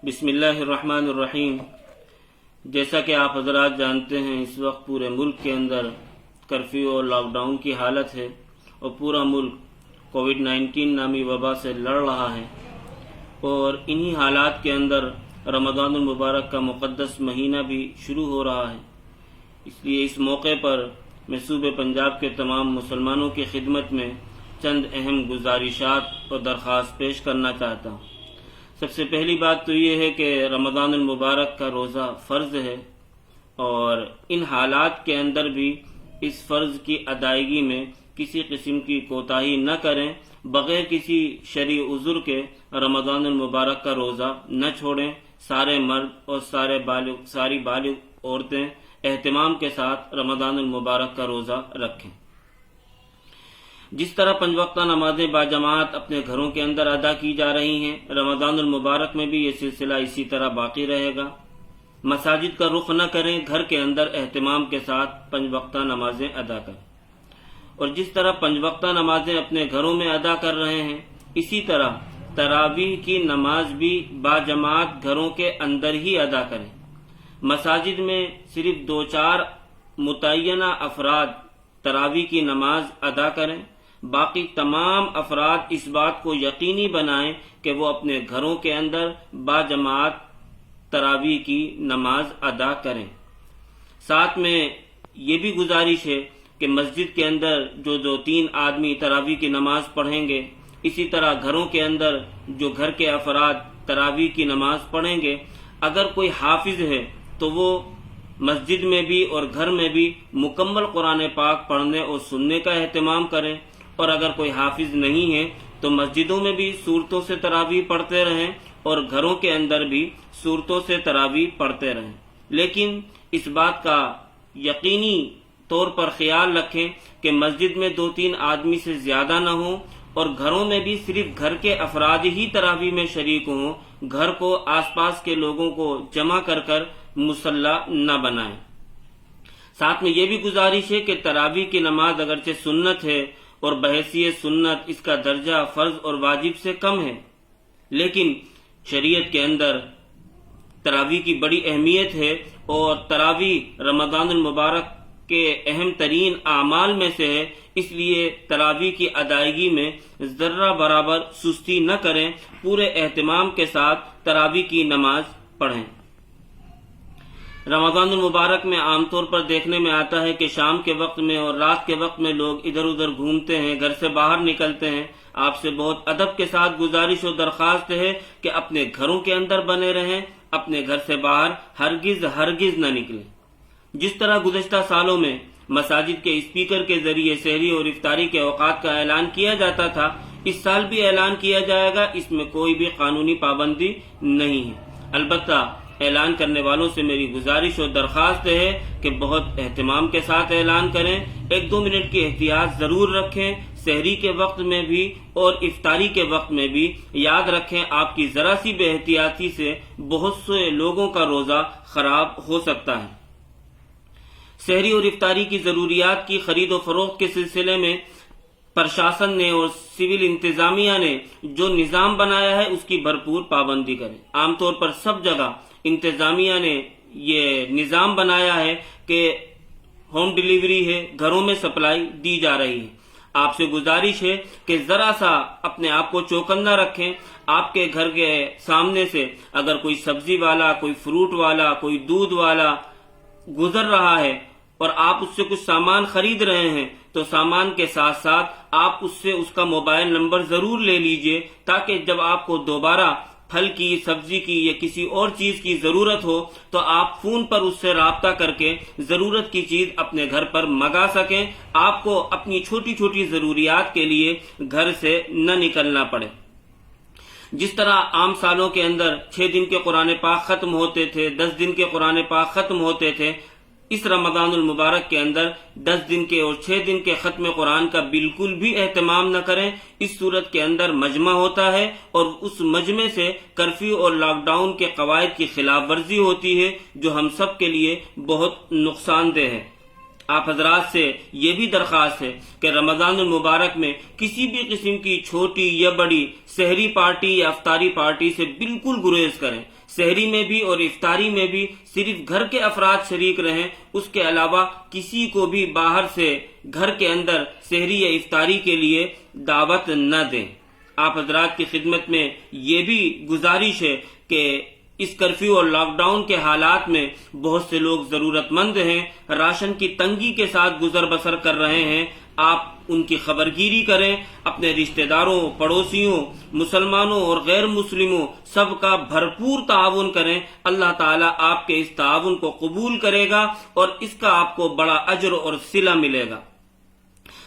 بسم اللہ الرحمن الرحیم۔ جیسا کہ آپ حضرات جانتے ہیں، اس وقت پورے ملک کے اندر کرفیو اور لاک ڈاؤن کی حالت ہے اور پورا ملک کووڈ-19 نامی وبا سے لڑ رہا ہے، اور انہی حالات کے اندر رمضان المبارک کا مقدس مہینہ بھی شروع ہو رہا ہے۔ اس لیے اس موقع پر میں صوبہ پنجاب کے تمام مسلمانوں کی خدمت میں چند اہم گزارشات اور درخواست پیش کرنا چاہتا ہوں۔ سب سے پہلی بات تو یہ ہے کہ رمضان المبارک کا روزہ فرض ہے، اور ان حالات کے اندر بھی اس فرض کی ادائیگی میں کسی قسم کی کوتاہی نہ کریں، بغیر کسی شرعی عذر کے رمضان المبارک کا روزہ نہ چھوڑیں۔ سارے مرد اور ساری بالغ عورتیں اہتمام کے ساتھ رمضان المبارک کا روزہ رکھیں۔ جس طرح 5 وقتہ نمازیں باجماعت اپنے گھروں کے اندر ادا کی جا رہی ہیں، رمضان المبارک میں بھی یہ سلسلہ اسی طرح باقی رہے گا۔ مساجد کا رخ نہ کریں، گھر کے اندر اہتمام کے ساتھ 5 وقتہ نمازیں ادا کریں، اور جس طرح 5 وقتہ نمازیں اپنے گھروں میں ادا کر رہے ہیں، اسی طرح تراویح کی نماز بھی باجماعت گھروں کے اندر ہی ادا کریں۔ مساجد میں صرف 2-4 متعینہ افراد تراویح کی نماز ادا کریں، باقی تمام افراد اس بات کو یقینی بنائیں کہ وہ اپنے گھروں کے اندر باجماعت تراویح کی نماز ادا کریں۔ ساتھ میں یہ بھی گزارش ہے کہ مسجد کے اندر جو 2-3 آدمی تراویح کی نماز پڑھیں گے، اسی طرح گھروں کے اندر جو گھر کے افراد تراویح کی نماز پڑھیں گے، اگر کوئی حافظ ہے تو وہ مسجد میں بھی اور گھر میں بھی مکمل قرآن پاک پڑھنے اور سننے کا اہتمام کریں، اور اگر کوئی حافظ نہیں ہے تو مسجدوں میں بھی سورتوں سے تراویح پڑھتے رہیں اور گھروں کے اندر بھی سورتوں سے تراویح پڑھتے رہیں، لیکن اس بات کا یقینی طور پر خیال رکھیں کہ مسجد میں 2-3 آدمی سے زیادہ نہ ہوں، اور گھروں میں بھی صرف گھر کے افراد ہی تراویح میں شریک ہوں۔ گھر کو آس پاس کے لوگوں کو جمع کر مصلی نہ بنائیں۔ ساتھ میں یہ بھی گزارش ہے کہ تراویح کی نماز اگرچہ سنت ہے اور بحیثیت سنت اس کا درجہ فرض اور واجب سے کم ہے، لیکن شریعت کے اندر تراویح کی بڑی اہمیت ہے، اور تراویح رمضان المبارک کے اہم ترین اعمال میں سے ہے۔ اس لیے تراویح کی ادائیگی میں ذرہ برابر سستی نہ کریں، پورے اہتمام کے ساتھ تراویح کی نماز پڑھیں۔ رمضان المبارک میں عام طور پر دیکھنے میں آتا ہے کہ شام کے وقت میں اور رات کے وقت میں لوگ ادھر ادھر گھومتے ہیں، گھر سے باہر نکلتے ہیں۔ آپ سے بہت ادب کے ساتھ گزارش اور درخواست ہے کہ اپنے گھروں کے اندر بنے رہیں، اپنے گھر سے باہر ہرگز نہ نکلیں۔ جس طرح گزشتہ سالوں میں مساجد کے اسپیکر کے ذریعے سحری اور افطاری کے اوقات کا اعلان کیا جاتا تھا، اس سال بھی اعلان کیا جائے گا۔ اس میں کوئی بھی قانونی پابندی نہیں ہے، البتہ اعلان کرنے والوں سے میری گزارش اور درخواست ہے کہ بہت اہتمام کے ساتھ اعلان کریں، 1-2 منٹ کی احتیاط ضرور رکھیں، سحری کے وقت میں بھی اور افطاری کے وقت میں بھی۔ یاد رکھیں، آپ کی ذرا سی بے احتیاطی سے بہت سے لوگوں کا روزہ خراب ہو سکتا ہے۔ سحری اور افطاری کی ضروریات کی خرید و فروخت کے سلسلے میں پرشاسن نے اور سول انتظامیہ نے جو نظام بنایا ہے، اس کی بھرپور پابندی کریں۔ عام طور پر سب جگہ انتظامیہ نے یہ نظام بنایا ہے کہ ہوم ڈیلیوری ہے، گھروں میں سپلائی دی جا رہی ہے۔ آپ سے گزارش ہے کہ ذرا سا اپنے آپ کو چوکندہ رکھیں۔ آپ کے گھر کے سامنے سے اگر کوئی سبزی والا، کوئی فروٹ والا، کوئی دودھ والا گزر رہا ہے اور آپ اس سے کچھ سامان خرید رہے ہیں، تو سامان کے ساتھ ساتھ آپ اس سے اس کا موبائل نمبر ضرور لے لیجئے، تاکہ جب آپ کو دوبارہ پھل کی، سبزی کی یا کسی اور چیز کی ضرورت ہو تو آپ فون پر اس سے رابطہ کر کے ضرورت کی چیز اپنے گھر پر منگا سکیں، آپ کو اپنی چھوٹی چھوٹی ضروریات کے لیے گھر سے نہ نکلنا پڑے۔ جس طرح عام سالوں کے اندر 6 دن کے قرآن پاک ختم ہوتے تھے، 10 دن کے قرآن پاک ختم ہوتے تھے، اس رمضان المبارک کے اندر 10 دن کے اور 6 دن کے ختم قرآن کا بالکل بھی اہتمام نہ کریں۔ اس صورت کے اندر مجمع ہوتا ہے، اور اس مجمع سے کرفیو اور لاک ڈاؤن کے قواعد کی خلاف ورزی ہوتی ہے، جو ہم سب کے لیے بہت نقصان دہ ہے۔ آپ حضرات سے یہ بھی درخواست ہے کہ رمضان المبارک میں کسی بھی قسم کی چھوٹی یا بڑی سحری پارٹی یا افطاری پارٹی سے بالکل گریز کریں۔ سحری میں بھی اور افطاری میں بھی صرف گھر کے افراد شریک رہیں، اس کے علاوہ کسی کو بھی باہر سے گھر کے اندر سحری یا افطاری کے لیے دعوت نہ دیں۔ آپ حضرات کی خدمت میں یہ بھی گزارش ہے کہ اس کرفیو اور لاک ڈاؤن کے حالات میں بہت سے لوگ ضرورت مند ہیں، راشن کی تنگی کے ساتھ گزر بسر کر رہے ہیں، آپ ان کی خبرگیری کریں، اپنے رشتہ داروں، پڑوسیوں، مسلمانوں اور غیر مسلموں سب کا بھرپور تعاون کریں۔ اللہ تعالیٰ آپ کے اس تعاون کو قبول کرے گا اور اس کا آپ کو بڑا اجر اور صلہ ملے گا۔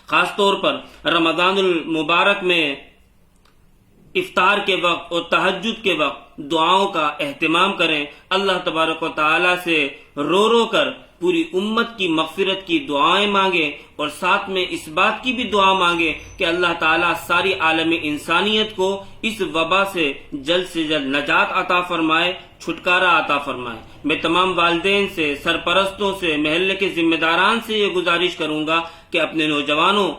خاص طور پر رمضان المبارک میں افطار کے وقت اور تہجد کے وقت دعاؤں کا اہتمام کریں۔ اللہ تبارک و تعالی سے رو رو کر پوری امت کی مغفرت کی دعائیں مانگیں اور ساتھ میں اس بات کی بھی دعا مانگیں کہ اللہ تعالیٰ ساری عالم انسانیت کو اس وبا سے جلد نجات عطا فرمائے، چھٹکارا عطا فرمائے۔ میں تمام والدین سے، سرپرستوں سے، محلے کے ذمہ داران سے یہ گزارش کروں گا کہ اپنے نوجوانوں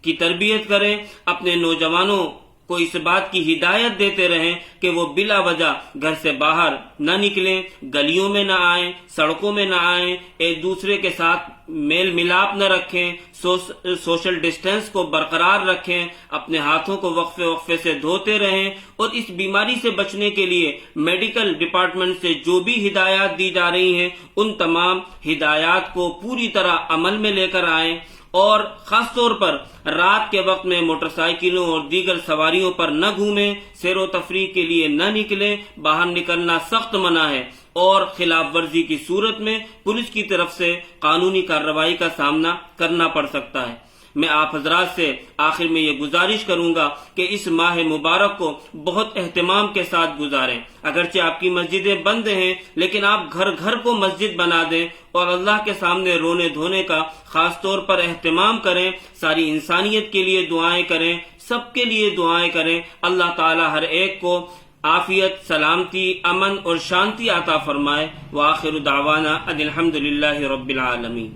کی تربیت کریں، اپنے نوجوانوں کو اس بات کی ہدایت دیتے رہیں کہ وہ بلا وجہ گھر سے باہر نہ نکلیں، گلیوں میں نہ آئیں، سڑکوں میں نہ آئیں، ایک دوسرے کے ساتھ میل ملاپ نہ رکھیں، سوشل ڈسٹینس کو برقرار رکھیں، اپنے ہاتھوں کو وقفے وقفے سے دھوتے رہیں اور اس بیماری سے بچنے کے لیے میڈیکل ڈپارٹمنٹ سے جو بھی ہدایات دی جا رہی ہیں ان تمام ہدایات کو پوری طرح عمل میں لے کر آئیں، اور خاص طور پر رات کے وقت میں موٹر سائیکلوں اور دیگر سواریوں پر نہ گھومیں، سیر و تفریح کے لیے نہ نکلیں، باہر نکلنا سخت منع ہے اور خلاف ورزی کی صورت میں پولیس کی طرف سے قانونی کارروائی کا سامنا کرنا پڑ سکتا ہے۔ میں آپ حضرات سے آخر میں یہ گزارش کروں گا کہ اس ماہ مبارک کو بہت اہتمام کے ساتھ گزاریں۔ اگرچہ آپ کی مسجدیں بند ہیں لیکن آپ گھر گھر کو مسجد بنا دیں اور اللہ کے سامنے رونے دھونے کا خاص طور پر اہتمام کریں، ساری انسانیت کے لیے دعائیں کریں، سب کے لیے دعائیں کریں۔ اللہ تعالی ہر ایک کو عافیت، سلامتی، امن اور شانتی عطا فرمائے۔ وآخر دعوانا ان الحمد للہ رب العالمین۔